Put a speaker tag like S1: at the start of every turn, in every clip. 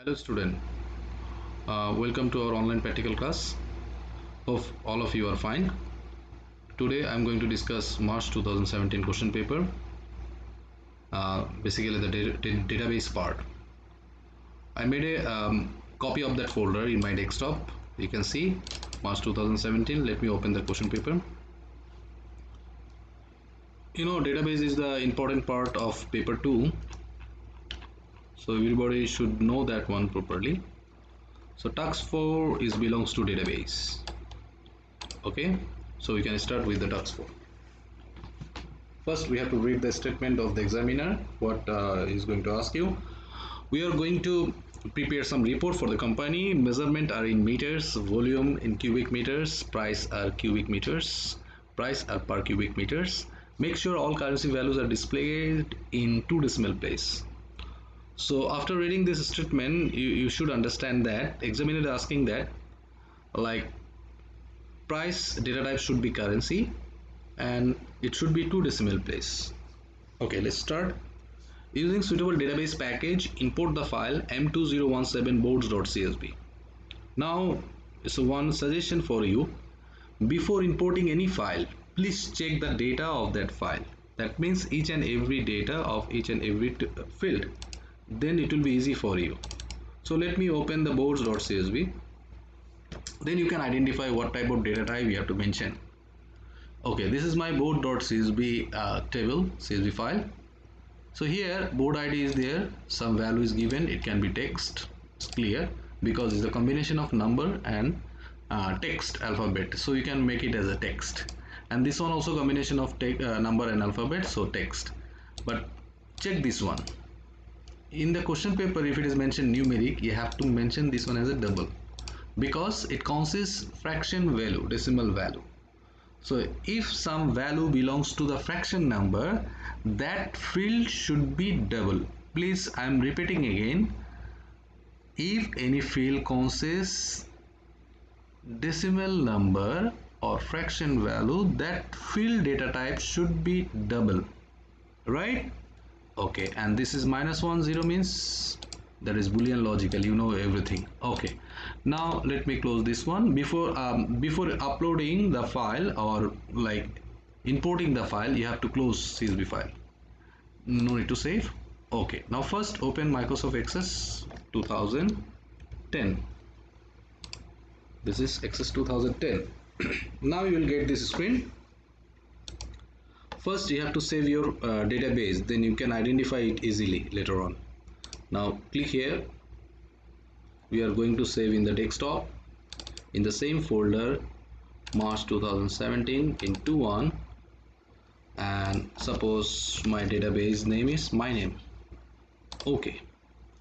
S1: Hello student, welcome to our online practical class. Hope all of you are fine. Today I am going to discuss March 2017 question paper, basically the database part. I made a copy of that folder in my desktop. You can see March 2017. Let me open the question paper. You know, database is the important part of paper 2, so everybody should know that one properly. So task 4 is belongs to database. Okay, so we can start with the task 4. First we have to read the statement of the examiner. What is going to ask you. We are going to prepare some report for the company. Measurement are in meters, volume in cubic meters, price are cubic meters, price are per cubic meters. Make sure all currency values are displayed in 2 decimal place. So after reading this statement, you should understand that examiner is asking that, like, price data type should be currency and it should be 2 decimal place. Okay, let's start. Using suitable database package, import the file m2017boards.csv. Now, it's one suggestion for you. Before importing any file, please check the data of that file. That means each and every data of each and every field. Then it will be easy for you. So let me open the boards.csv. Then you can identify what type of data type you have to mention. Okay, this is my board.csv table, CSV file. So here board ID is there, some value is given, it can be text, it's clear because it's a combination of number and text alphabet, so you can make it as a text. And this one also combination of number and alphabet, so text. But check this one. In the question paper, if it is mentioned numeric, you have to mention this one as a double because it consists fraction value, decimal value. So if some value belongs to the fraction number, that field should be double. Please, I am repeating again. If any field consists decimal number or fraction value, that field data type should be double, right? Okay, and this is -10 means that is Boolean logical, you know everything. Okay, now let me close this one. Before uploading the file or like importing the file, you have to close CSV file. No need to save. Okay, now first open Microsoft Access 2010. This is Access 2010. Now you will get this screen. First you have to save your database, then you can identify it easily later on. Now click here. We are going to save in the desktop in the same folder March 2017 into 1, and suppose my database name is my name. Okay,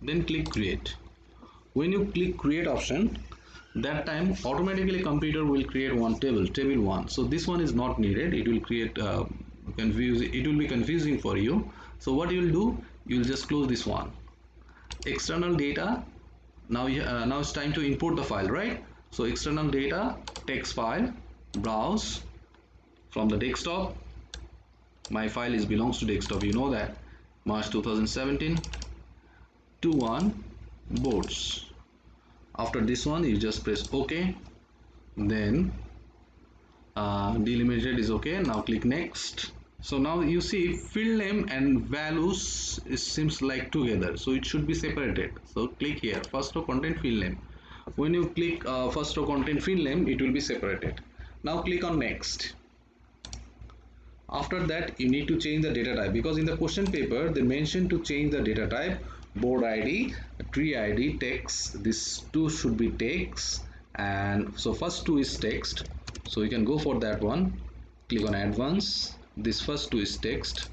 S1: then click create. When you click create option, that time automatically computer will create one table 1. So this one is not needed. It will create it will be confusing for you. So what you will do, you will just close this one. External data. Now it's time to import the file, right? So external data, text file, browse from the desktop. My file belongs to desktop, you know that. March 2017 21 boards. After this one, you just press OK. Then delimited is OK. Now click next. So now you see field name and values, it seems like together, so it should be separated. So click here, first row content field name. When you click first row content field name, it will be separated. Now click on next. After that you need to change the data type, because in the question paper they mentioned to change the data type. Board ID, tree ID, text, this 2 should be text, and so first 2 is text, so you can go for that one. Click on advanced. This first 2 is text.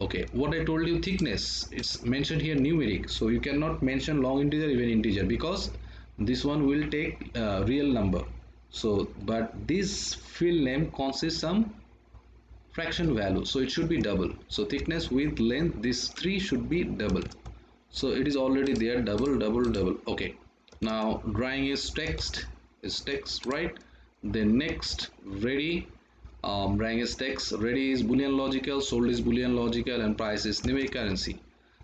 S1: Okay, what I told you, thickness, it's mentioned here numeric, so you cannot mention long integer, even integer, because this one will take real number. So but this field name consists some fraction value, so it should be double. So thickness, width, length, these 3 should be double. So it is already there, double. Okay, now drawing is text, right? Then next ready, drawing is text, ready is Boolean logical, sold is Boolean logical, and price is numeric currency.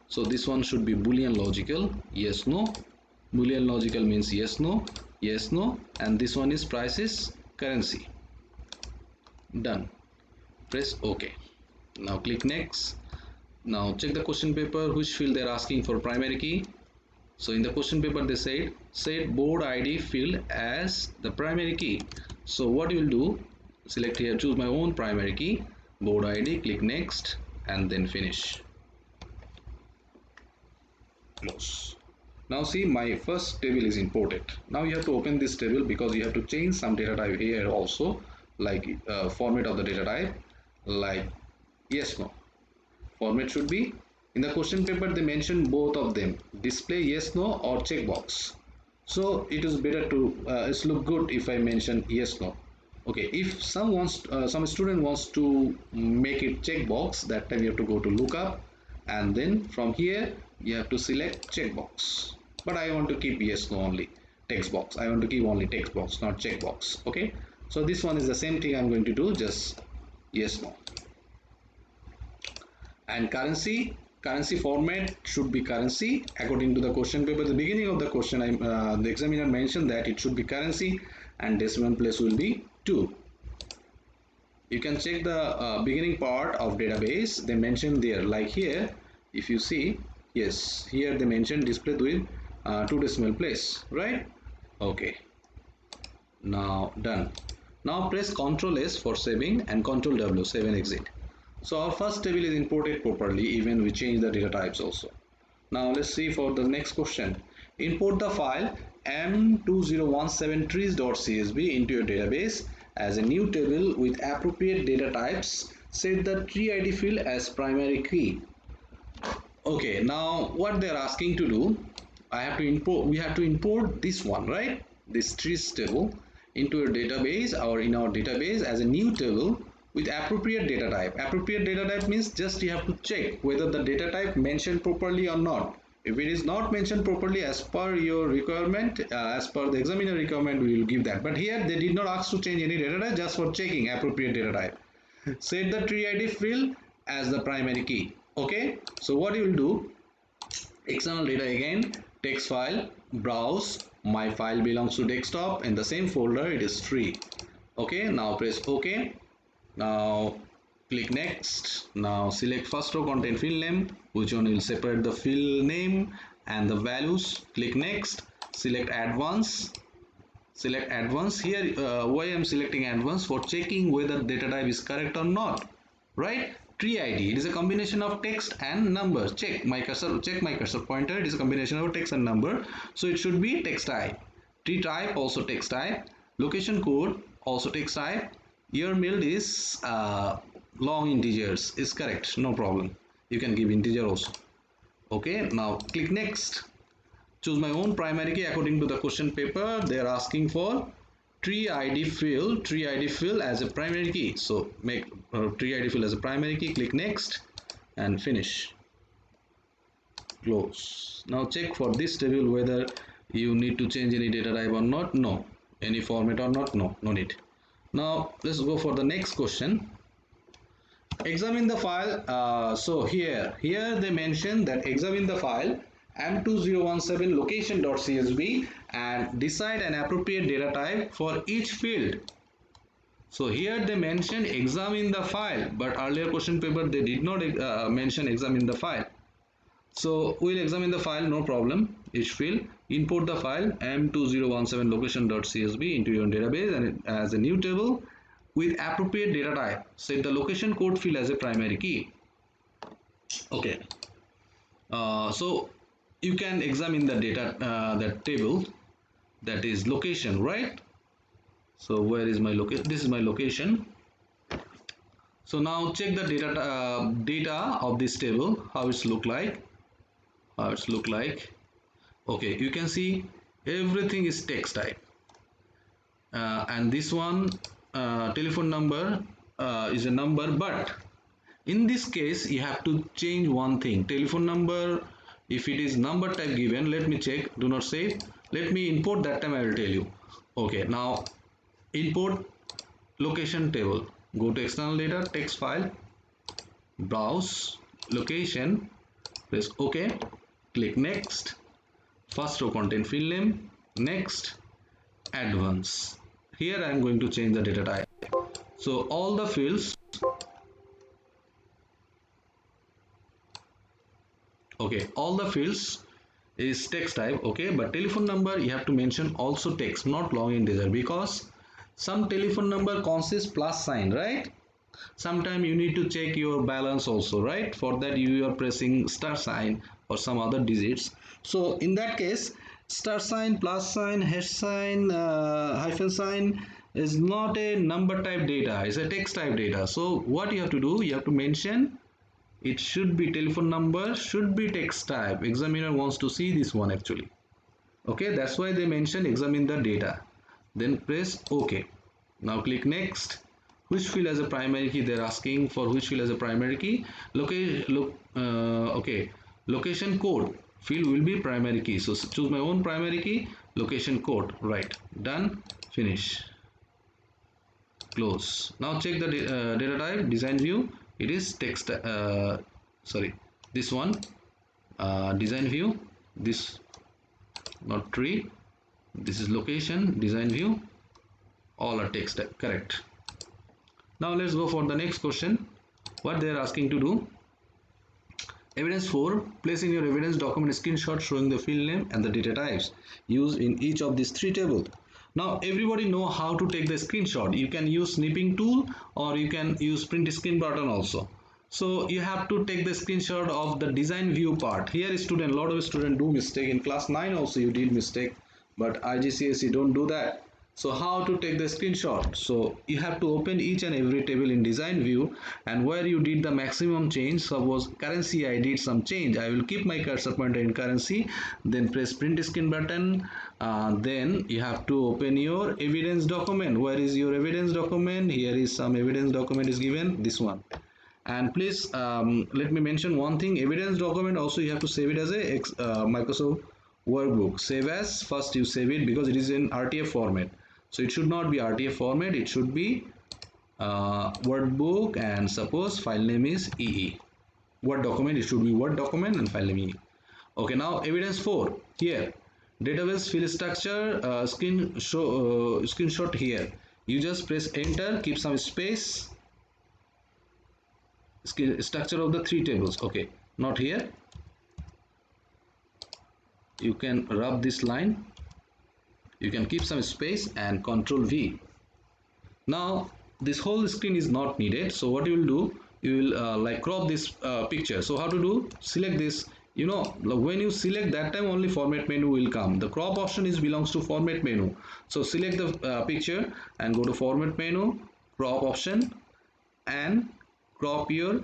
S1: So this one should be Boolean logical, yes, no. Boolean logical means yes no, and this one is price is currency. Done. Press OK. Now click next. Now check the question paper, which field they are asking for primary key. So in the question paper they said set board ID field as the primary key. So what you will do, select here, choose my own primary key, board ID, click next, and then finish. Close. Now see, my first table is imported. Now you have to open this table because you have to change some data type here also, like format of the data type, like yes no. Format should be, in the question paper they mentioned both of them, display yes no or checkbox. So it is better to it's look good if I mention yes no. Okay, if some student wants to make it checkbox, that time you have to go to lookup, and then from here you have to select checkbox. But I want to keep yes no only, text box, I want to keep only text box, not checkbox. Okay, so this one is the same thing I'm going to do, just yes no. And currency format should be currency according to the question paper. The beginning of the question, the examiner mentioned that it should be currency and decimal place will be 2. You can check the beginning part of database, they mentioned there, like here if you see, yes, here they mentioned displayed with 2 decimal place, right? Okay, now done. Now press Ctrl S for saving and Ctrl W, save and exit. So our first table is imported properly, even we change the data types also. Now let's see for the next question. Import the file m2017trees.csv into your database as a new table with appropriate data types. Set the tree ID field as primary key. Okay, now what they're asking to do, we have to import this one, right? This trees table into your database or in our database as a new table with appropriate data type. Appropriate data type means just you have to check whether the data type mentioned properly or not. If it is not mentioned properly as per your requirement, as per the examiner requirement, we will give that. But here they did not ask to change any data type, just for checking appropriate data type. Set the tree ID field as the primary key. Okay, so what you will do, external data again, text file, browse, my file belongs to desktop, in the same folder it is tree. Okay, now press OK. Now click next. Now select first row content field name, which one will separate the field name and the values. Click next. Select advanced. Select advanced. Here why I'm selecting advanced, for checking whether data type is correct or not, right? Tree ID, it is a combination of text and number. Check my cursor pointer, it is a combination of text and number, so it should be text type. Tree type also text type. Location code also text type. Year milled is long integers, is correct, no problem. You can give integer also. Okay, now click next. Choose my own primary key according to the question paper. They are asking for tree ID field as a primary key. So make tree ID field as a primary key. Click next and finish. Close. Now check for this table whether you need to change any data type or not. No. Any format or not? No. No need. Now let's go for the next question. Examine the file. So here they mention that examine the file m2017 location.csv and decide an appropriate data type for each field. So here they mention examine the file, but earlier question paper they did not mention examine the file. So we'll examine the file, no problem. Each field, import the file m2017 location.csv into your database and as a new table with appropriate data type. Set the location code field as a primary key. Okay, so you can examine the data, that table, that is location, right? So where is my location? This is my location. So now check the data of this table, how it's look like. Okay, you can see everything is text type, and this one telephone number is a number, but in this case you have to change one thing. Telephone number, if it is number type given, let me check, do not save, let me import, that time I will tell you. Okay, now import location table, go to external data, text file, browse location, press OK, click next, First row contain field name. Next, advanced. Here I am going to change the data type. So all the fields, okay, all the fields is text type, okay, but telephone number you have to mention also text, not long integer, because some telephone number consists plus sign, right? Sometime you need to check your balance also, right? For that you are pressing star sign or some other digits. So in that case, star sign, plus sign, hash sign, hyphen sign is not a number type data, it's a text type data. So what you have to do, you have to mention it should be telephone number, should be text type. Examiner wants to see this one actually. Okay, that's why they mention examine the data. Then press OK. Now click next. Which field as a primary key? They're asking for which field as a primary key. Okay, location code field will be primary key. So choose my own primary key, location code. Right, done, finish, close. Now check the data type, design view. It is text. Sorry, this one, design view. This not tree. This is location, design view. All are text type, correct. Now let's go for the next question. What they are asking to do. Evidence 4. Place in your evidence document screenshot showing the field name and the data types used in each of these three tables. Now everybody know how to take the screenshot. You can use snipping tool or you can use print screen button also. So you have to take the screenshot of the design view part. Here student, a lot of students do mistake. In class 9 also you did mistake, but IGCSE don't do that. So how to take the screenshot? So you have to open each and every table in design view, and where you did the maximum change, suppose currency I did some change, I will keep my cursor pointer in currency, then press print screen button. Then you have to open your evidence document. Where is your evidence document? Here is some evidence document is given, this one. And please let me mention one thing, evidence document also you have to save it as a Microsoft workbook. Save as, first you save it because it is in RTF format. So it should not be RTF format, it should be Word book, and suppose file name is EE. Word document, it should be Word document and file name EE. Okay, now evidence 4. Here, database field structure, screenshot here. You just press enter, keep some space. Structure of the three tables. Okay, not here. You can rub this line. You can keep some space and Control V. Now this whole screen is not needed, so what you will do, you will like crop this picture. So how to do, select this, you know, when you select that time only format menu will come. The crop option is belongs to format menu. So select the picture and go to format menu, crop option, and crop your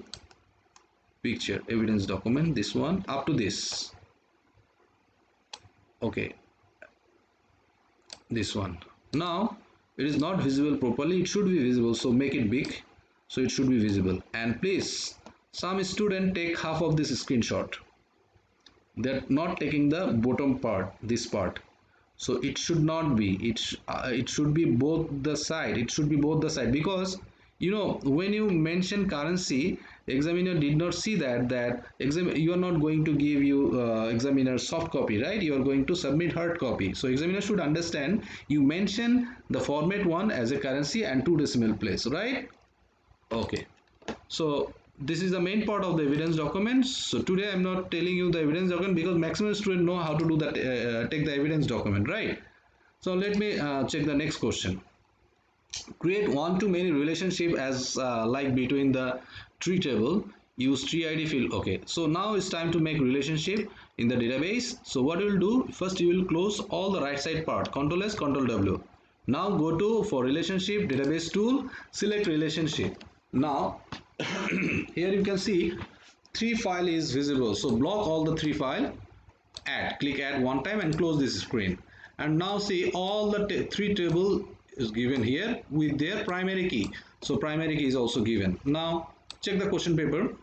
S1: picture, evidence document, this one up to this. Okay, this one. Now it is not visible properly, it should be visible, so make it big, so it should be visible. And please, some student take half of this screenshot, they're not taking the bottom part, this part. So it should not be, it should be both the side, it should be both the side, because you know when you mention currency, examiner did not see that you are not going to give you examiner soft copy, right? You are going to submit hard copy. So examiner should understand you mention the format one as a currency and 2 decimal place, right? Okay, so this is the main part of the evidence documents. So today I'm not telling you the evidence document because maximum students know how to do that, take the evidence document, right? So let me check the next question. Create one-to-many relationship as like between the tree table. Use tree ID field. Okay, so now it's time to make relationship in the database. So what you will do, first you will close all the right side part, Ctrl S, Ctrl W. Now go to for relationship database tool, select relationship. Now here you can see 3 file is visible, so block all the 3 file, add, click add one time and close this screen. And now see all the 3 table is given here with their primary key, so primary key is also given. Now check the question paper.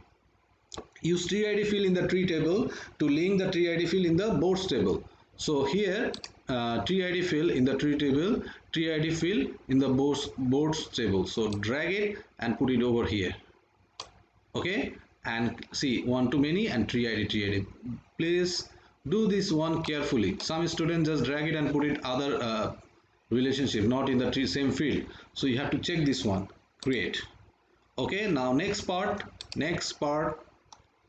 S1: Use tree ID field in the tree table to link the tree ID field in the boards table. So here tree ID field in the tree table, tree ID field in the boards table. So drag it and put it over here. Okay, and see one to many and tree ID. Please do this one carefully. Some students just drag it and put it other relationship, not in the same field. So you have to check this one, create. Okay, now next part,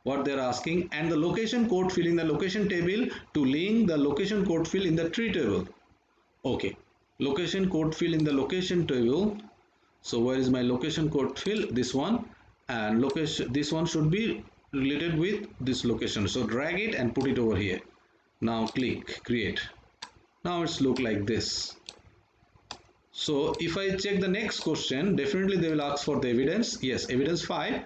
S1: what they're asking, and the location code field in the location table to link the location code field in the tree table. Okay, location code field in the location table. So where is my location code field? This one, and location, this one should be related with this location. So drag it and put it over here. Now click create. Now it's look like this. So if I check the next question, definitely they will ask for the evidence. Yes, evidence 5.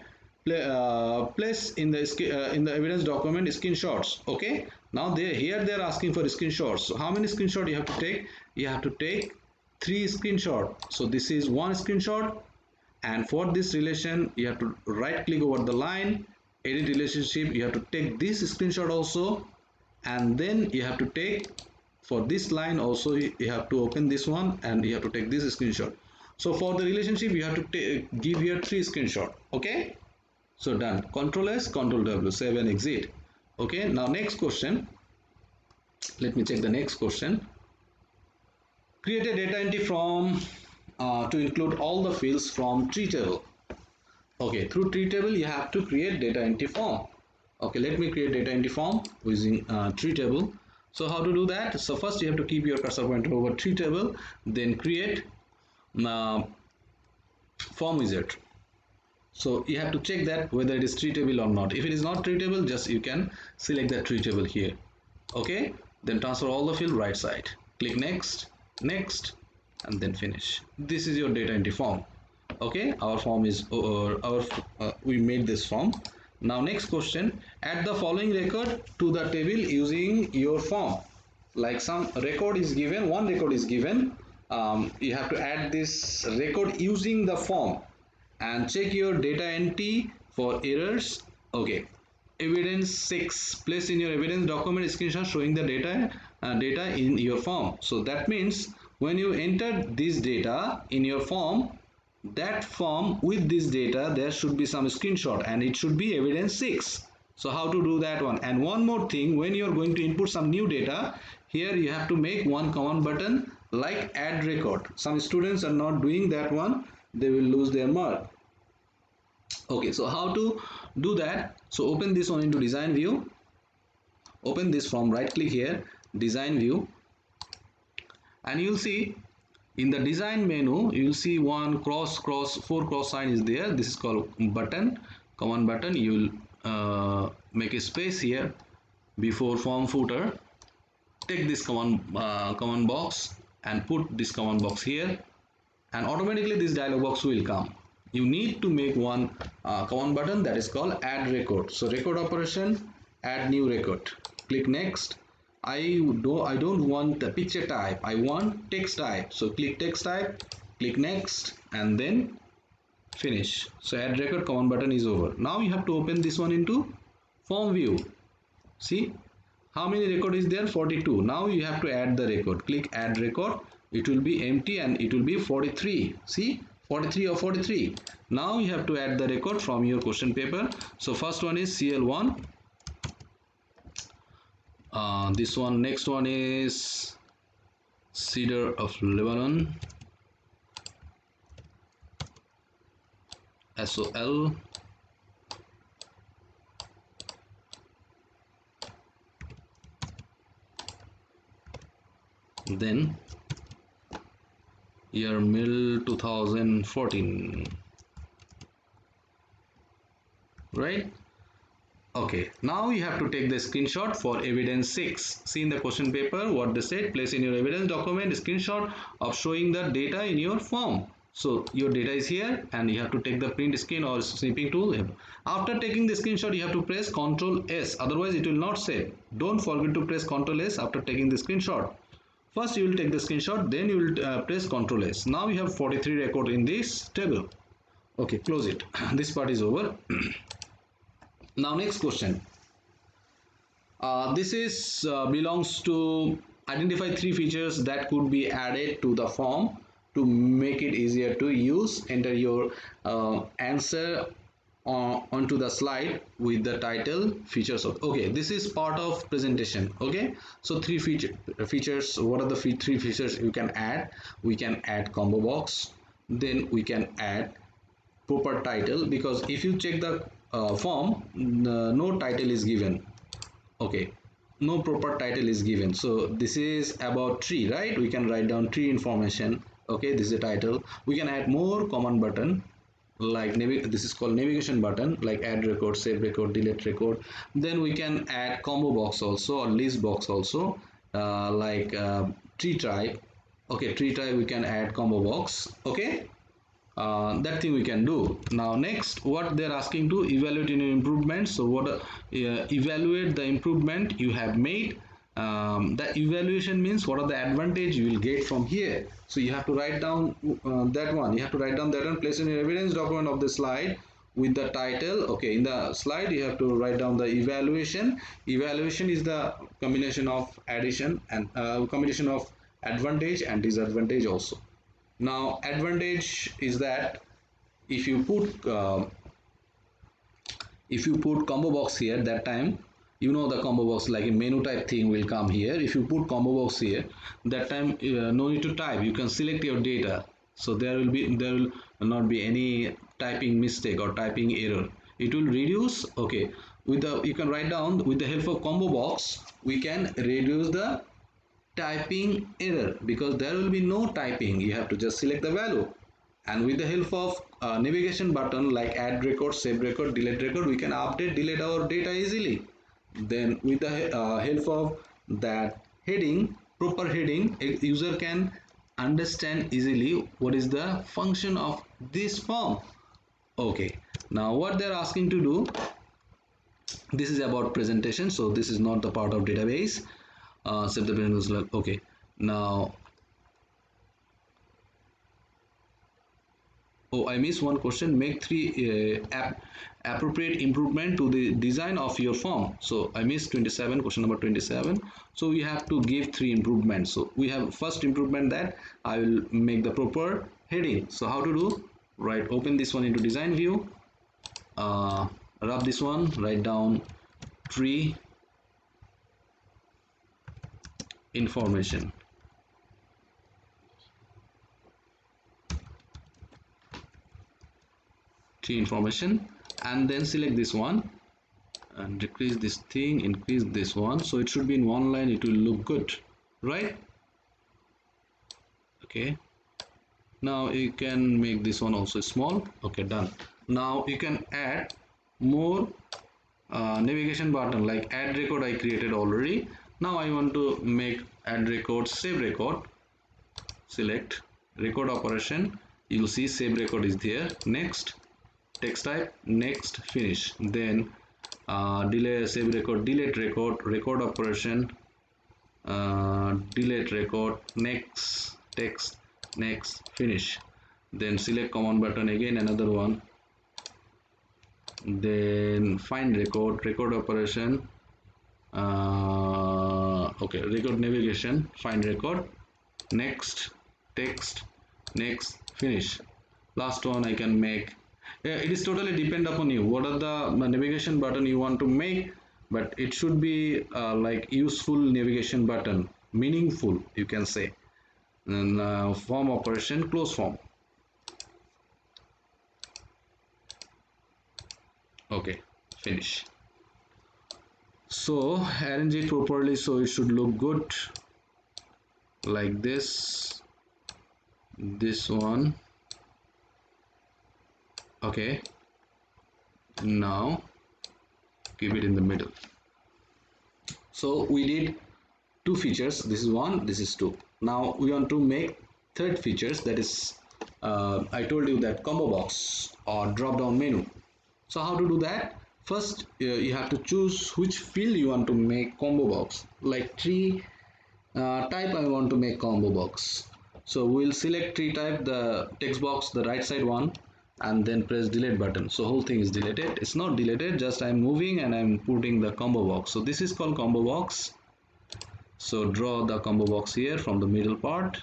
S1: Place in the evidence document screenshots. Okay. Now here they are asking for screenshots. So how many screenshots you have to take? You have to take 3 screenshots. So this is one screenshot, and for this relation you have to right click over the line, edit relationship. You have to take this screenshot also, and then you have to take for this line also. You have to open this one and you have to take this screenshot. So for the relationship you have to give here 3 screenshot. Okay, so done. Control S, Control W, save and exit. Okay, now next question, let me check the next question. Create a data entry from to include all the fields from tree table. Okay, through tree table you have to create data entry form. Okay, let me create data entry form using tree table. So how to do that? So first you have to keep your cursor pointer over tree table, then create form wizard. So you have to check that whether it is tree table or not. If it is not tree table, just you can select that tree table here. Okay, then transfer all the field right side, click next, next, and then finish. This is your data entry form. Okay, our form is we made this form. Now next question, add the following record to the table using your form. Like some record is given, one record is given, you have to add this record using the form, and check your data entry for errors. Okay, evidence 6, place in your evidence document screenshot showing the data in your form. So that means when you enter this data in your form, that form with this data, there should be some screenshot and it should be evidence 6. So how to do that one? And one more thing, when you are going to input some new data, here you have to make one command button like add record. Some students are not doing that one, they will lose their mark. Okay, so how to do that? So open this one into design view, open this from right click here, design view, and you'll see in the design menu you will see one four cross sign is there. This is called button, command button. You will make a space here before form footer, take this command box and put this command box here, and automatically this dialog box will come. You need to make one command button that is called add record. So record operation, add new record, click next. I don't want the picture type, I want text type. So click text type, click next, and then finish. So add record command button is over. Now you have to open this one into form view. See how many record is there? 42. Now you have to add the record. Click add record. It will be empty and it will be 43. See, 43 or 43. Now you have to add the record from your question paper. So first one is CL1. This one, next one is Cedar of Lebanon, SOL. Then year mill 2014, right? Okay, now you have to take the screenshot for evidence 6. See in the question paper what they said, place in your evidence document screenshot of showing the data in your form. So your data is here and you have to take the print screen or snipping tool. After taking the screenshot you have to press Ctrl S, otherwise it will not save. Don't forget to press Ctrl S after taking the screenshot. First you will take the screenshot, then you will press Ctrl S. Now you have 43 record in this table. Okay, close it. This part is over. Now next question. This is belongs to identify 3 features that could be added to the form to make it easier to use. Enter your answer onto the slide with the title features of. Okay, this is part of presentation. Okay, so features. What are the three features you can add? We can add combo box, then we can add proper title, because if you check the form, no title is given. Okay, no proper title is given. So this is about tree, right? We can write down tree information. Okay, this is the title. We can add more common button, like this is called navigation button, like add record, save record, delete record. Then we can add combo box also, or list box also, like tree type. Okay, tree type we can add combo box. Okay, that thing we can do. Now next, what they're asking to evaluate in improvements. So what evaluate the improvement you have made. The evaluation means what are the advantage you will get from here. So you have to write down that one. You have to write down that one, place in your evidence document of the slide with the title. Okay, in the slide you have to write down the evaluation. Evaluation is the combination of addition and combination of advantage and disadvantage also. Now advantage is that if you put combo box here, that time you know the combo box like a menu type thing will come here. If you put combo box here, that time no need to type, you can select your data. So there will not be any typing mistake or typing error. It will reduce. Okay, with the, you can write down, with the help of combo box we can reduce the typing error, because there will be no typing, you have to just select the value. And with the help of navigation button like add record, save record, delete record, we can update, delete our data easily. Then with the help of that heading, proper heading, a user can understand easily what is the function of this form. Okay, now what they're asking to do, this is about presentation, so this is not the part of database. Set the presentation was like, okay, now, oh, I missed one question. Make three appropriate improvement to the design of your form. So I missed 27, question number 27. So we have to give three improvements. So we have first improvement that I will make the proper heading. So how to do? Right, open this one into design view. Rub this one, write down tree information. Tree information, and then select this one and decrease this thing, increase this one, so it should be in one line, it will look good, right? Okay, now you can make this one also small. Okay, done. Now you can add more navigation button like add record. I created already. Now I want to make add record, save record. Select record operation, you'll see save record is there. Next, text type, next, finish. Then delay, save record, delete record, record operation, delete record, next, text, next, finish. Then select command button again, another one. Then find record, record operation, okay, record navigation, find record, next, text, next, finish. Last one I can make. Yeah, it is totally depend upon you what are the navigation button you want to make, but it should be like useful navigation button, meaningful you can say. And form operation, close form. Okay, finish. So arrange it properly so it should look good like this one. Okay, now keep it in the middle. So we did two features, this is one, this is two. Now we want to make third features, that is I told you that combo box or drop down menu. So how to do that? First you have to choose which field you want to make combo box, like tree type I want to make combo box. So we'll select tree type, the text box, the right side one, and then press delete button. So whole thing is deleted. It's not deleted, just I'm moving and I'm putting the combo box. So this is called combo box. So draw the combo box here from the middle part.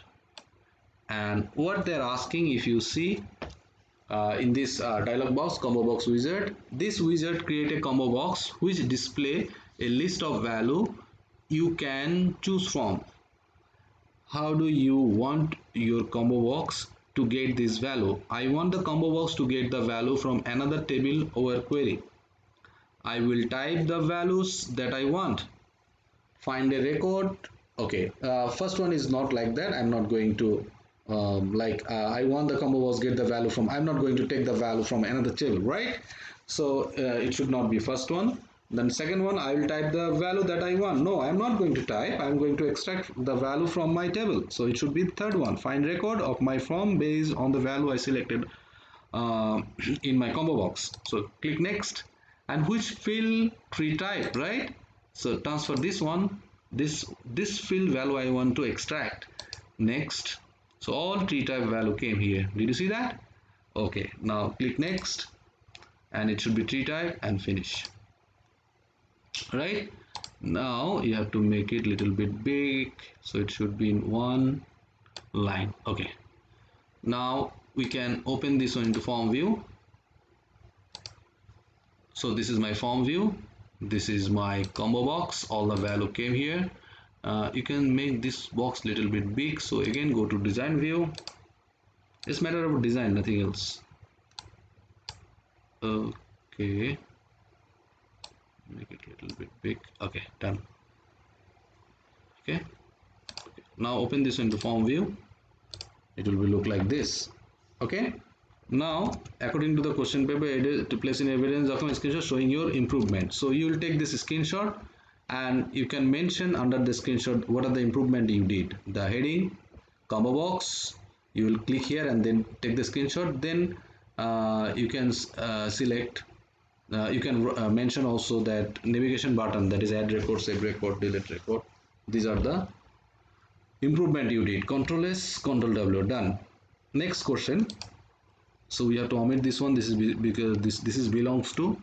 S1: And what they're asking, if you see, in this dialog box, combo box wizard. This wizard create a combo box which display a list of value you can choose from. How do you want your combo box to get this value? I want the combo box to get the value from another table over query. I will type the values that I want. Find a record. Okay, first one is not like that. I'm not going to I want the combo box get the value from, I'm not going to take the value from another table, right? So it should not be first one. Then second one, I will type the value that I want. No, I'm not going to type. I'm going to extract the value from my table. So it should be third one. Find record of my form based on the value I selected uh, in my combo box. So click next. And which field tree type, right? So transfer this one, this field value I want to extract. Next. So all tree type value came here. Did you see that? Okay, now click next and it should be tree type and finish. Right? Now you have to make it little bit big, so it should be in one line. Okay. Now we can open this one into form view. So this is my form view. This is my combo box. All the value came here. You can make this box little bit big. So again, go to design view. It's matter of design, nothing else. Okay. Make it little bit big. Okay, done. Okay. Now open this into form view. It will look like this. Okay. Now, according to the question paper, it is to place in evidence document screenshot showing your improvement. So you will take this screenshot and you can mention under the screenshot what are the improvement you did. The heading, combo box, you will click here and then take the screenshot. Then you can select, you can mention also that navigation button, that is add record, save record, delete record. These are the improvement you did. Control S, Control W, done. Next question. So we have to omit this one. This is because this is belongs to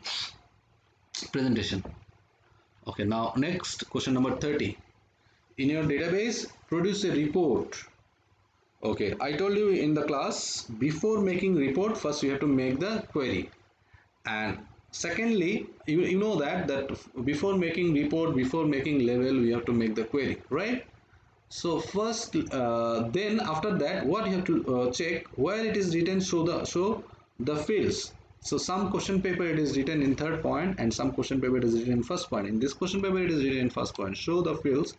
S1: presentation. Okay, now next question number 30. In your database, produce a report. Okay, I told you in the class, before making report, first you have to make the query, and secondly, you know that before making report, before making level, we have to make the query, right? So first, then after that, what you have to check where it is written, show the fields. So some question paper it is written in third point, and some question paper it is written in first point. In this question paper it is written in first point. Show the fields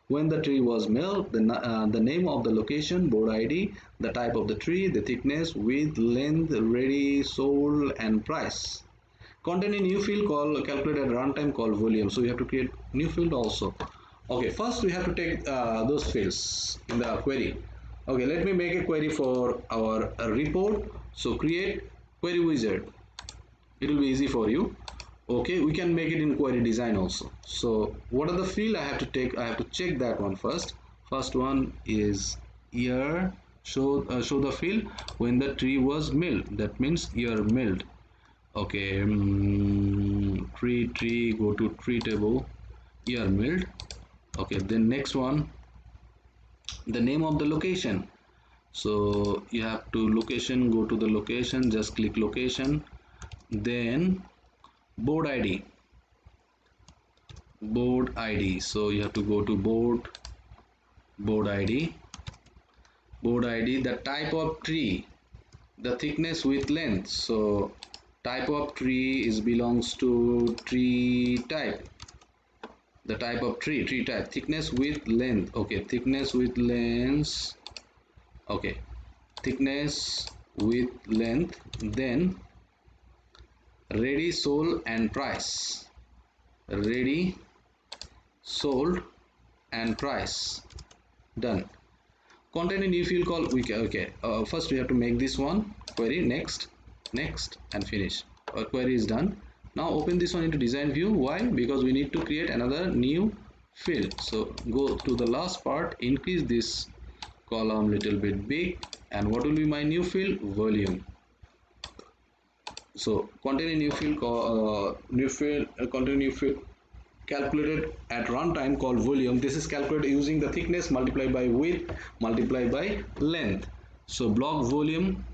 S1: when the tree was milled, the name of the location, board ID, the type of the tree, the thickness, width, length, ready, sold, and price. Contain a new field called calculate at runtime called volume. So you have to create new field also. Okay, first we have to take those fields in the query. Okay, let me make a query for our report. So create query wizard. It will be easy for you. Okay, we can make it in query design also. So what are the field I have to take? I have to check that one first. First one is year. Show the field when the tree was milled. That means year milled. Okay, tree, go to tree table, year milled. Okay, then next one, the name of the location. So you have to location, go to the location, just click location. Then board ID, so you have to go to board ID, the type of tree, the thickness, width, length. So type of tree is belongs to tree type, the type of tree type, thickness, width, length. Okay, thickness, width, length. Okay, thickness, width, length. Then ready, sold, and price. Ready, sold, and price. Done. Contain a new field called first we have to make this one query. Next, and finish. Our query is done. Now open this one into design view. Why? Because we need to create another new field. So go to the last part, increase this column little bit big, and what will be my new field? Volume. So contain a new field contain a new field calculated at runtime called volume. This is calculated using the thickness multiplied by width multiplied by length. So block volume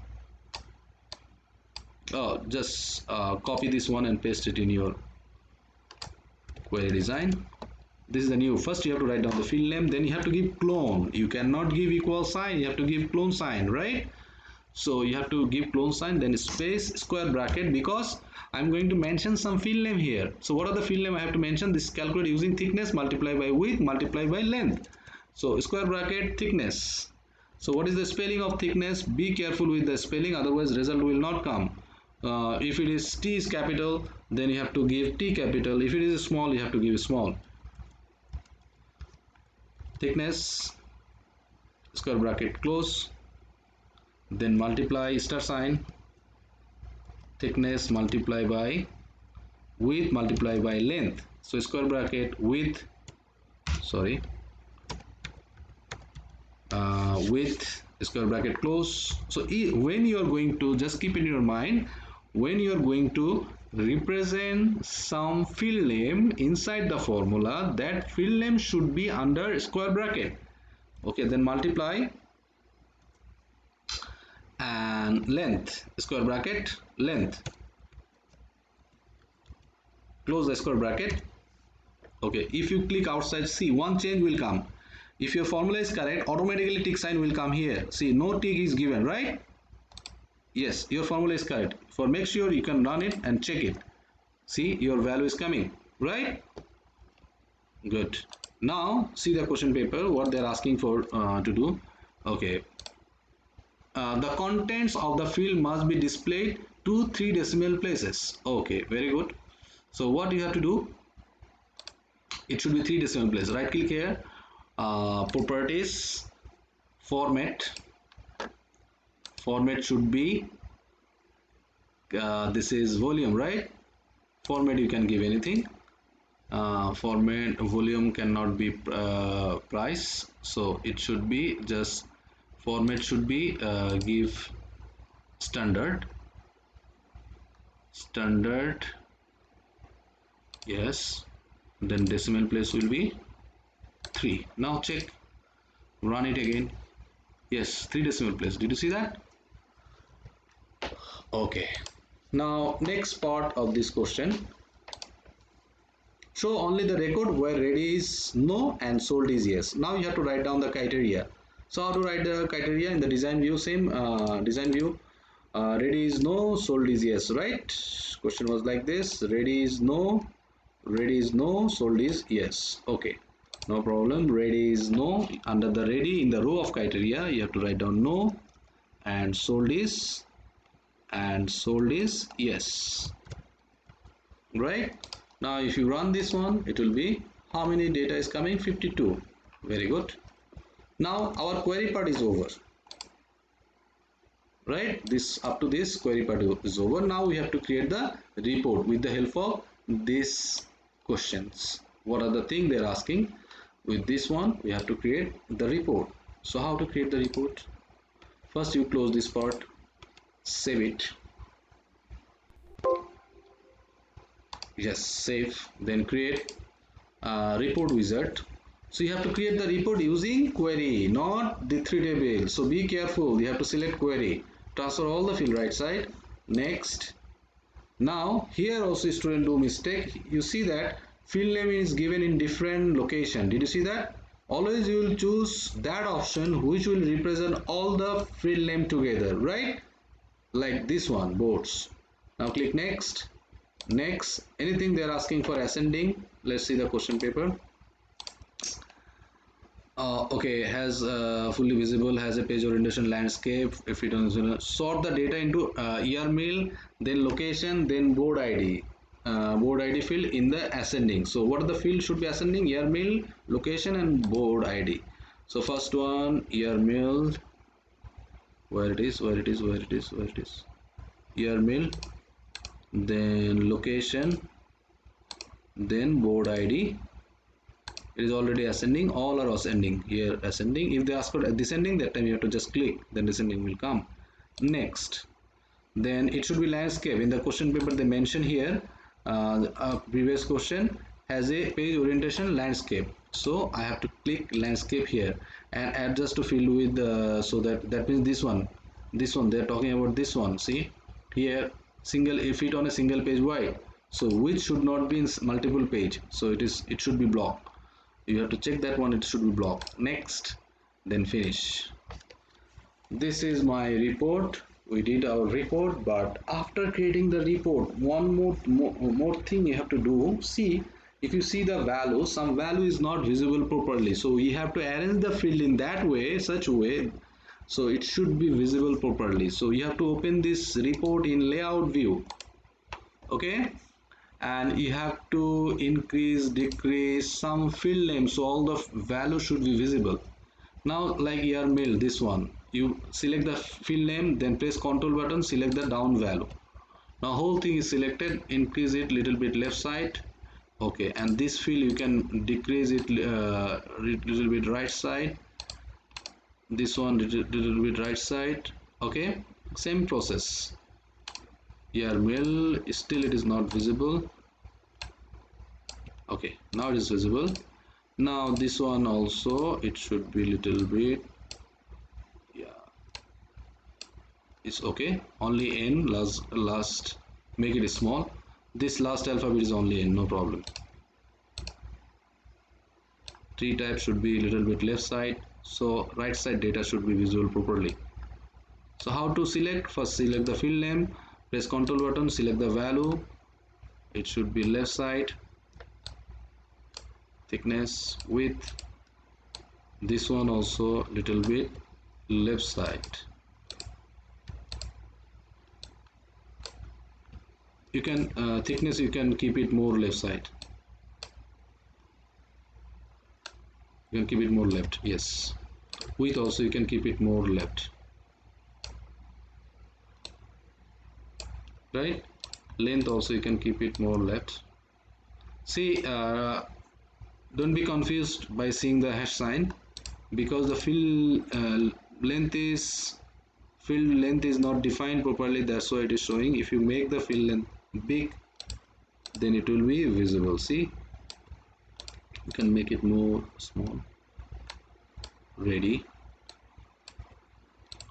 S1: Just copy this one and paste it in your query design. This is the new. First you have to write down the field name, then you have to give clone. You cannot give equal sign, you have to give clone sign, right? So you have to give clone sign, then space, square bracket, because I'm going to mention some field name here. So what are the field name I have to mention? This calculate using thickness multiply by width multiply by length. So square bracket thickness. So what is the spelling of thickness? Be careful with the spelling, otherwise result will not come. If it is T is capital, then you have to give T capital. If it is small, you have to give small. Thickness, square bracket close, then multiply star sign, thickness multiply by width multiply by length. So square bracket width, sorry, width square bracket close. So when you are going to, just keep in your mind, when you are going to represent some field name inside the formula, that field name should be under square bracket. Okay, then multiply and length, square bracket length, close the square bracket. Okay, if you click outside, see one change will come. If your formula is correct, automatically tick sign will come here. See, no tick is given, right? Yes, your formula is correct. For make sure, you can run it and check it. See, your value is coming, right? Good. Now see the question paper, what they're asking for to do. Okay, the contents of the field must be displayed to 3 decimal places. Okay, very good. So what you have to do, it should be 3 decimal places. Right click here, properties, format should be this is volume, right? Format you can give anything. Format volume cannot be price, so it should be just format should be give standard, yes, then decimal place will be 3. Now check, run it again. Yes, 3 decimal place. Did you see that? Okay, now next part of this question, show only the record where ready is no and sold is yes. Now you have to write down the criteria. So how to write the criteria in the design view? Same design view, ready is no, sold is yes, right? Question was like this, ready is no, sold is yes. Okay, no problem. Ready is no, under the ready in the row of criteria you have to write down no, and sold is yes, right? Now if you run this one, it will be, how many data is coming? 52. Very good. Now our query part is over, right? This up to this query part is over. Now we have to create the report with the help of these questions. What are the things they're asking? With this one we have to create the report. So how to create the report? First you close this part, save it, yes, save, then create report wizard. So you have to create the report using query, not the 3 table. So be careful, you have to select query, transfer all the field right side, next. Now here also student do mistake. You see that field name is given in different location. Did you see that? Always you will choose that option which will represent all the field name together, right? Like this one, boards. Now click next. Next, anything they are asking for ascending. Let's see the question paper. Okay, has fully visible, has a page orientation, landscape. If you don't sort the data into year mill, then location, then board ID. Board ID field in the ascending. So what are the field should be ascending? Year mill, location, and board ID. So first one, year mill. Where it is? Year mill, then location, then board ID. It is already ascending, all are ascending. Here ascending. If they ask for descending, that time you have to just click, then descending will come. Next, then it should be landscape. In the question paper they mention here, a previous question has a page orientation landscape, so I have to click landscape here and adjust to field with so that means this one they're talking about this one. See here, single, if it on a single page wide, so which should not be in multiple page, so it should be block. You have to check that one, it should be block. Next, then finish. This is my report. We did our report, but after creating the report, one more thing you have to do. See, if you see the value, some value is not visible properly, so you have to arrange the field in that way, such a way, so it should be visible properly. So you have to open this report in layout view, okay, and you have to increase, decrease some field name, so all the value should be visible. Now like your mail, this one, you select the field name, then press Ctrl button, select the down value. Now whole thing is selected, increase it little bit left side, okay, and this field you can decrease it little bit right side, this one little bit right side, okay, same process. Your mail, still it is not visible, okay, now it is visible. Now this one also, it should be little bit, yeah, it's okay, only n, last make it small, this last alphabet is only n, no problem. Tree type should be little bit left side, so right side data should be visible properly. So how to select? First select the field name, press Ctrl button, select the value, it should be left side, thickness, width, this one also little bit left side. You can thickness, you can keep it more left side, you can keep it more left, yes. Width also you can keep it more left, right. Length also you can keep it more left. See, don't be confused by seeing the hash sign, because the field length is not defined properly, that's why it is showing. If you make the field length big, then it will be visible. See, you can make it more small. Ready,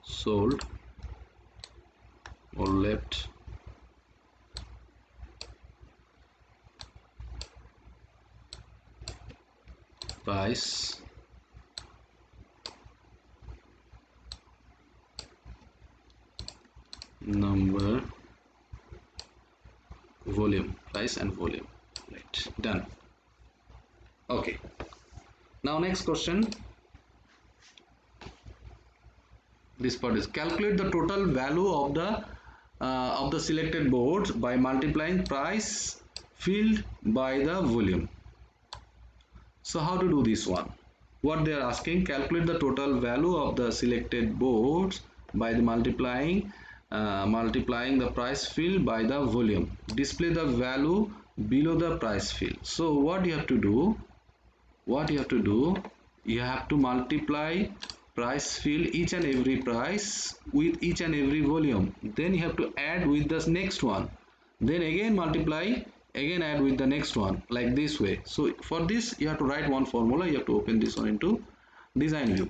S1: sold, or left, price, number, volume, price and volume, right, done. Okay, now next question, this part is calculate the total value of the selected boards by multiplying price field by the volume. So how to do this one? What they are asking, calculate the total value of the selected boards by the multiplying the price field by the volume. Display the value below the price field. So what you have to do? You have to multiply price field, each and every price with each and every volume. Then you have to add with the next one. Then again multiply, again add with the next one, like this way. So for this you have to write one formula. You have to open this one into design view,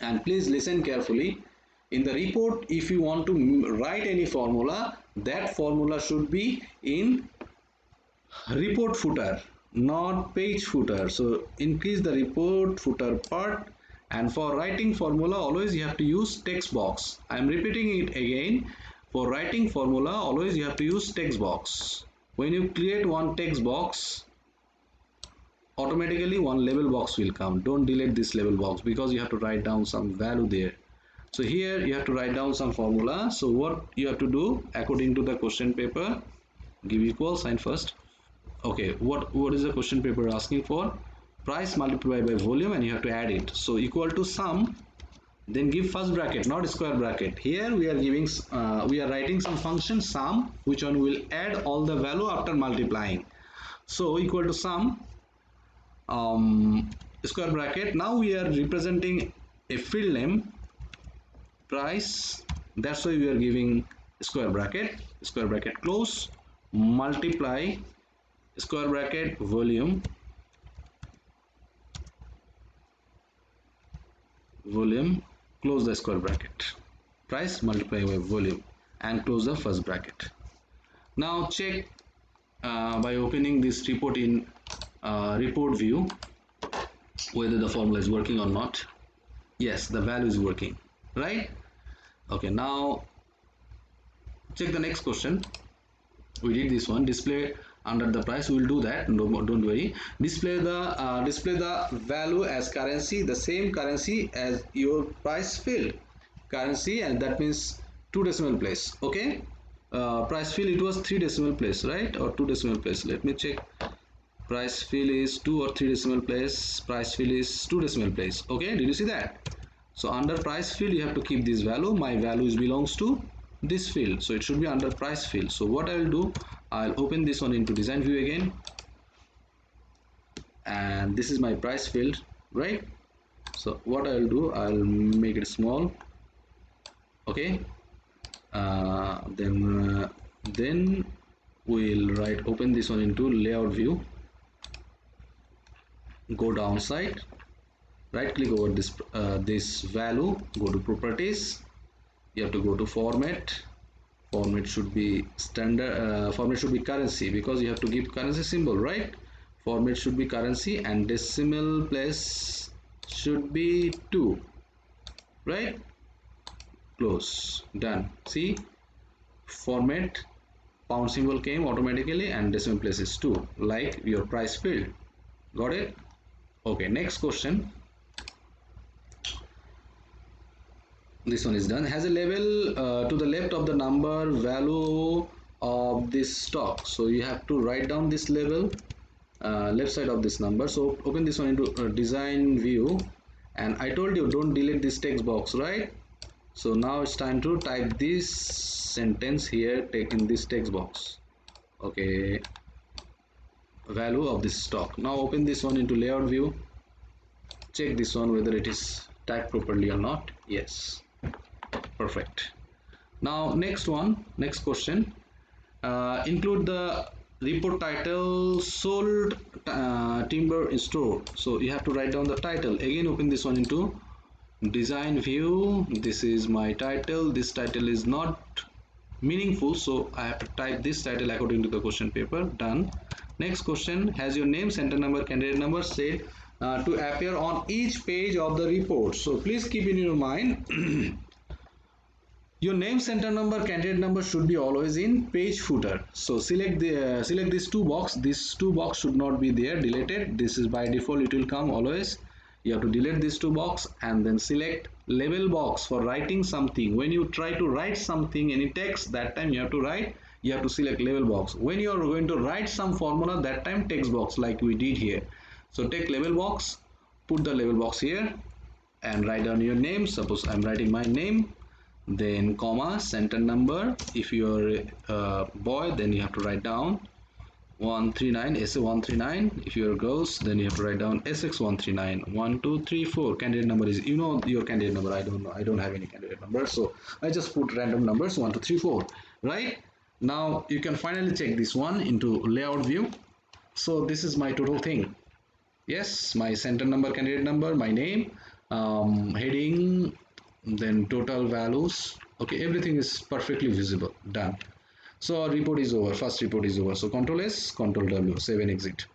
S1: and please listen carefully. In the report, if you want to write any formula, that formula should be in report footer, not page footer. So increase the report footer part, and for writing formula always you have to use text box. I am repeating it again, for writing formula always you have to use text box. When you create one text box, automatically one label box will come. Don't delete this label box, because you have to write down some value there. So here you have to write down some formula. So what you have to do, according to the question paper, give equal sign first. Okay, what is the question paper asking for? Price multiplied by volume, and you have to add it. So equal to sum, then give first bracket, not square bracket. Here we are giving we are writing some function sum, which one will add all the value after multiplying. So equal to sum, square bracket. Now we are representing a field name, price, that's why we are giving square bracket close, multiply, square bracket, volume, close the square bracket, price multiply by volume, and close the first bracket. Now check by opening this report in report view whether the formula is working or not. Yes, the value is working, right? Okay, now check the next question. We did this one, display under the price. We will do that, don't worry. Display the value as currency, the same currency as your price field currency, and that means 2 decimal place. Okay, price field, it was 3 decimal place, right, or 2 decimal place. Let me check. Price field is 2 or 3 decimal place. Price field is 2 decimal place. Okay, did you see that? So under price field you have to keep this value. My value belongs to this field, so it should be under price field. So what I will do, I'll open this one into design view again, and this is my price field, right? So what I'll do, I'll make it small. Okay, then we'll open this one into layout view, go downside, right click over this this value, go to properties. You have to go to format. Format should be standard. Format should be currency, because you have to give currency symbol, right? Format should be currency, and decimal place should be 2, right? Close, done. See, format, pound symbol came automatically, and decimal place is 2, like your price field. Got it? Okay, next question. This one is done. Has a label to the left of the number value of this stock. So you have to write down this label left side of this number. So open this one into design view, and I told you don't delete this text box, right? So now it's time to type this sentence here, take in this text box. Okay, value of this stock. Now open this one into layout view, check this one whether it is typed properly or not. Yes, perfect. Now next question, include the report title sold timber in store. So you have to write down the title. Again, open this one into design view. This is my title. This title is not meaningful, so I have to type this title according to the question paper. Done. Next question, has your name, center number, candidate number said to appear on each page of the report. So please keep in your mind your name, center number, candidate number should be always in page footer. So select these two box. These two box should not be there, deleted. This is by default, it will come always. You have to delete these two box, and then select label box for writing something. When you try to write something, any text, that time you have to select label box. When you are going to write some formula, that time text box, like we did here. So take label box, put the label box here, and write down your name. Suppose I'm writing my name, then comma, center number. If you're a boy, then you have to write down 139, SA139. If you're girls, then you have to write down SX139. 1 2 3 4. Candidate number is, you know your candidate number. I don't know, I don't have any candidate number, so I just put random numbers 1 2 3 4, right? Now you can finally check this one into layout view. So this is my total thing. Yes, my center number, candidate number, my name, heading, then total values. Okay, everything is perfectly visible. Done. So our report is over. First report is over. So Control S, Control W, save and exit.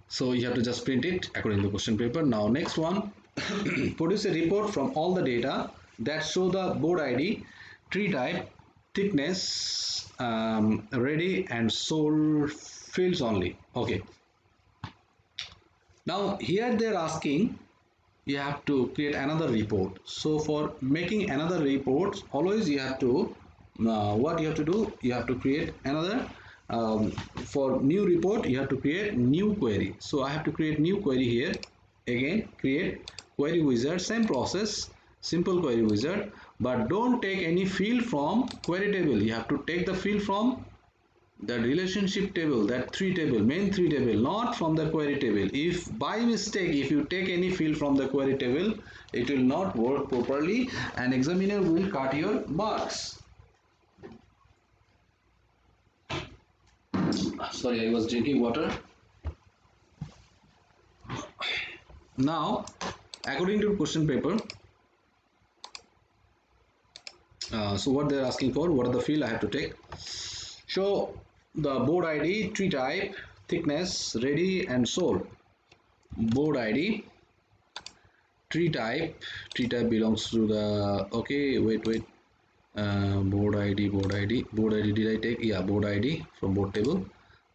S1: So you have to just print it according to the question paper. Now next one, produce a report from all the data that show the board ID, tree type, thickness, ready and sold fields only. Okay. Now here they're asking you have to create another report. So for making another report, always you have to what you have to do, you have to create another for new report, you have to create new query. So I have to create new query here. Again, create query wizard, same process, simple query wizard, but don't take any field from query table. You have to take the field from the relationship table, that main three table, not from the query table. If by mistake if you take any field from the query table, it will not work properly and examiner will cut your marks. Sorry, I was drinking water. Now according to question paper, So what they're asking for, what are the field I have to take? Show the board ID, tree type, thickness, ready and sold. Board ID, tree type belongs to the, okay, wait, board ID did I take? Yeah, board ID from board table.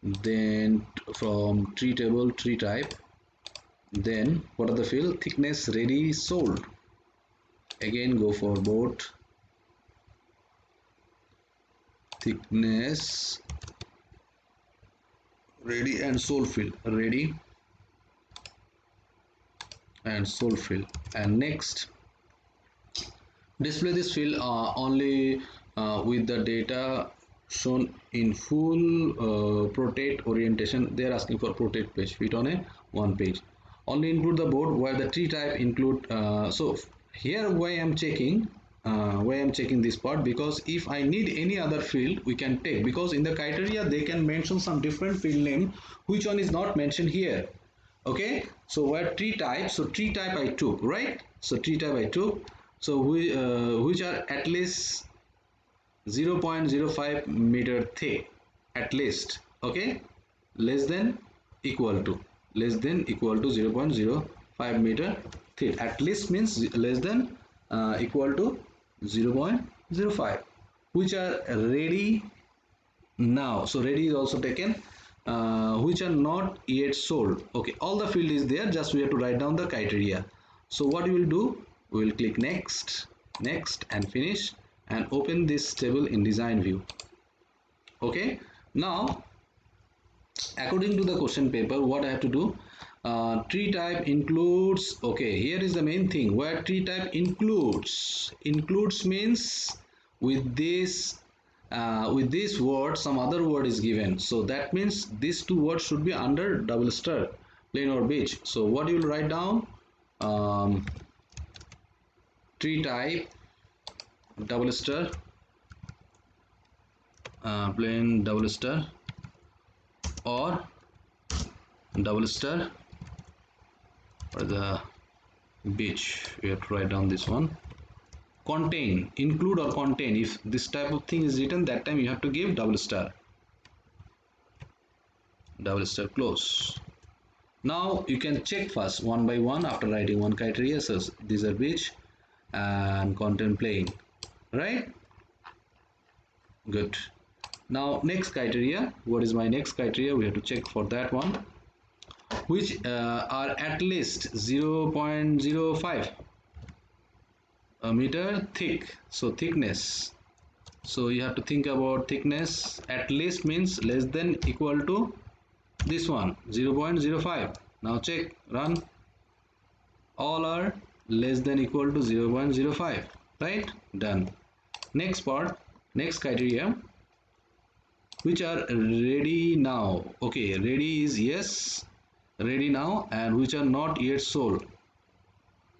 S1: Then from tree table, tree type. Then what are the field? Thickness, ready, sold. Again go for board, thickness, ready and sold field, ready and sold field. And next, display this field only with the data shown in full protect orientation. They are asking for protect page, fit on a one page. Only include the board where the tree type include. So here why I'm checking this part, because if I need any other field we can take, because in the criteria they can mention some different field name which one is not mentioned here. Okay, so where tree type, so tree type I took, right? So tree type I took, so which are at least 0.05 meter thick, at least. Okay, less than equal to, less than equal to 0.05 meter thick. At least means less than equal to 0.05, which are ready now. So ready is also taken, which are not yet sold. Okay, all the field is there, just we have to write down the criteria. So what we will do, we will click next, next and finish, and open this table in design view. Okay, now according to the question paper, what I have to do, tree type includes, okay, here is the main thing where tree type includes means with this word some other word is given, so that means these two words should be under double star, plain or beige. So what you will write down, um, tree type double star, plain double star or double star, or the beige, we have to write down this one. Contain, include or contain, if this type of thing is written, that time you have to give double star, close. Now you can check first one by one after writing one criteria. So these are beige and content plain, right? Good. Now next criteria, what is my next criteria? We have to check for that one, which are at least 0.05 meter thick. So thickness, so you have to think about thickness. At least means less than equal to this one, 0.05. Now check, run. All are less than equal to 0.05, right? Done. Next part, next criteria, which are ready now. Okay, ready is yes, ready now, and which are not yet sold.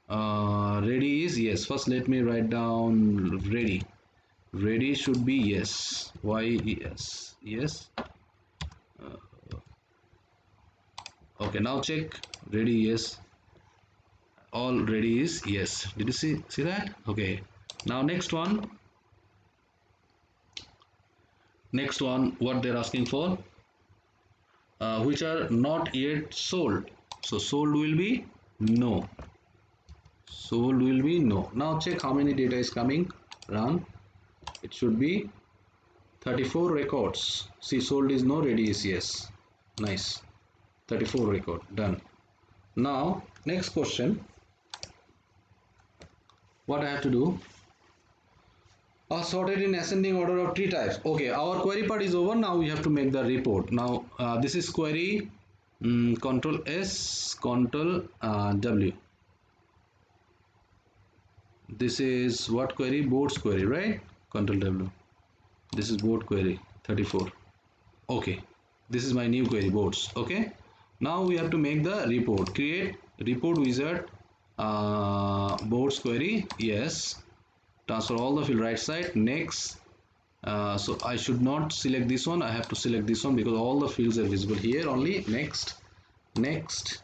S1: Ready is yes. First let me write down ready. Ready should be yes. Why yes? Yes. Okay, now check. Ready yes. All ready is yes. Did you see that? Okay. Now next one. Next one, what they're asking for, which are not yet sold. So sold will be no. Sold will be no. Now check how many data is coming. Run. It should be 34 records. See, sold is no, ready is yes. Nice. 34 record. Done. Now next question. What I have to do? Sorted in ascending order of tree types. Okay, our query part is over. Now we have to make the report. Now this is query, control S, control W. This is what query? Boards query, right? Control W. This is board query 34. Okay, this is my new query, boards. Okay, now we have to make the report. Create report wizard, boards query, yes. Transfer all the field right side. Next, so I should not select this one, I have to select this one because all the fields are visible here only. Next, next,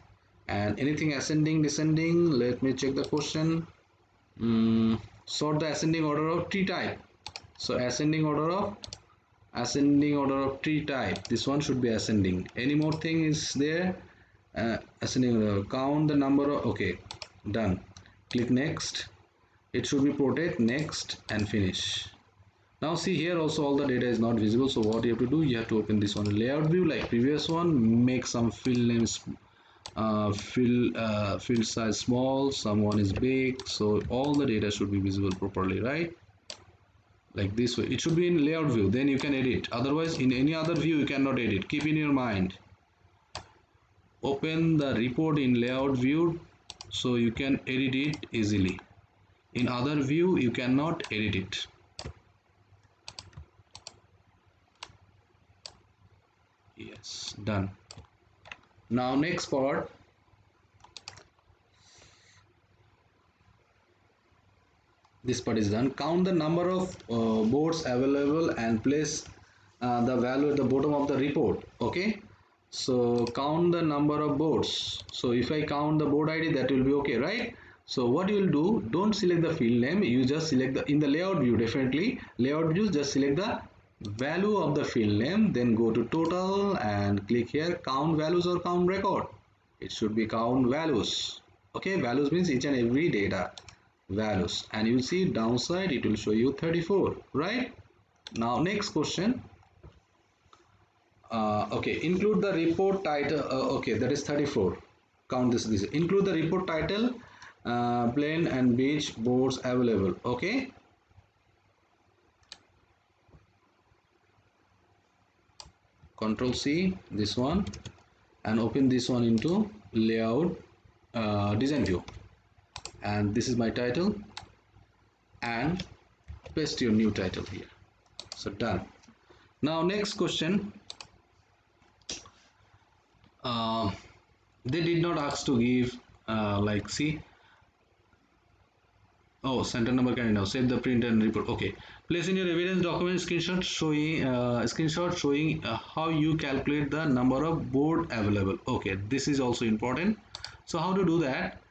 S1: and anything ascending, descending, let me check the question. Sort the ascending order of tree type. So ascending order of tree type, this one should be ascending. Any more thing is there? Ascending order, count the number of, okay, done. Click next. It should be protect, next, and finish. Now see here also all the data is not visible, so what you have to do, you have to open this one layout view like previous one, make some field names, field size small, someone is big, so all the data should be visible properly, right? Like this way it should be in layout view, then you can edit. Otherwise in any other view you cannot edit. Keep in your mind, open the report in layout view so you can edit it easily. In other view you cannot edit it. Yes, done. Now next part, this part is done. Count the number of boards available and place the value at the bottom of the report. Okay, so count the number of boards. So if I count the board ID, that will be okay, right? So what you will do, don't select the field name, you just select the, in the layout view, definitely layout view, just select the value of the field name, then go to total and click here count values or count record. It should be count values. Okay, values means each and every data values, and you see downside it will show you 34, right? Now next question, okay, include the report title, okay, that is 34. Count this, include the report title, plain and beige boards available. Okay, Control C this one and open this one into layout design view, and this is my title, and paste your new title here. So done. Now next question, they did not ask to give like see, oh, center number can now save the print and report. Okay, place in your evidence document screenshot showing how you calculate the number of board available. Okay, this is also important. So how to do that,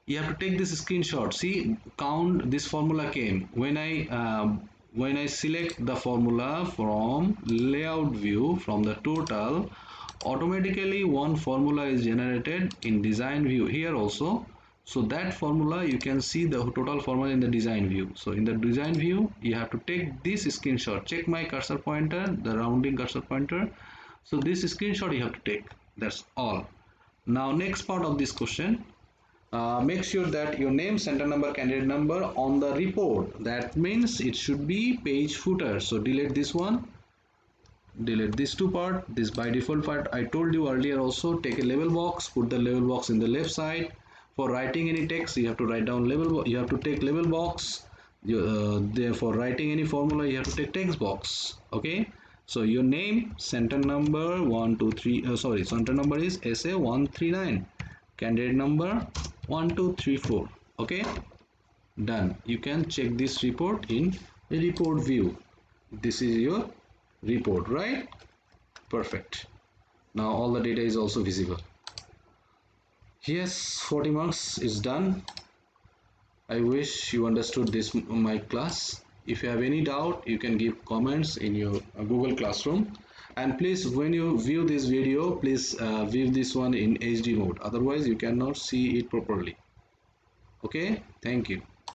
S1: you have to take this screenshot. See, count, this formula came when I select the formula from layout view from the total, automatically one formula is generated in design view here also. So that formula you can see the total formula in the design view. So in the design view you have to take this screenshot, check my cursor pointer, the rounding cursor pointer. So this screenshot you have to take, that's all. Now next part of this question, make sure that your name, center number, candidate number on the report, that means it should be page footer. So delete this one, delete this two part, this by default part I told you earlier also. Take a label box, put the label box in the left side. For writing any text you have to write down label, you have to take label box. For writing any formula you have to take text box. Okay, so your name, center number 123, sorry, center number is SA139, candidate number 1234. Okay, done. You can check this report in report view. This is your report, right? Perfect. Now all the data is also visible. Yes, 40 marks is done. I wish you understood this my class. If you have any doubt, you can give comments in your Google Classroom. And please, when you view this video, please view this one in HD mode. Otherwise, you cannot see it properly. Okay, thank you.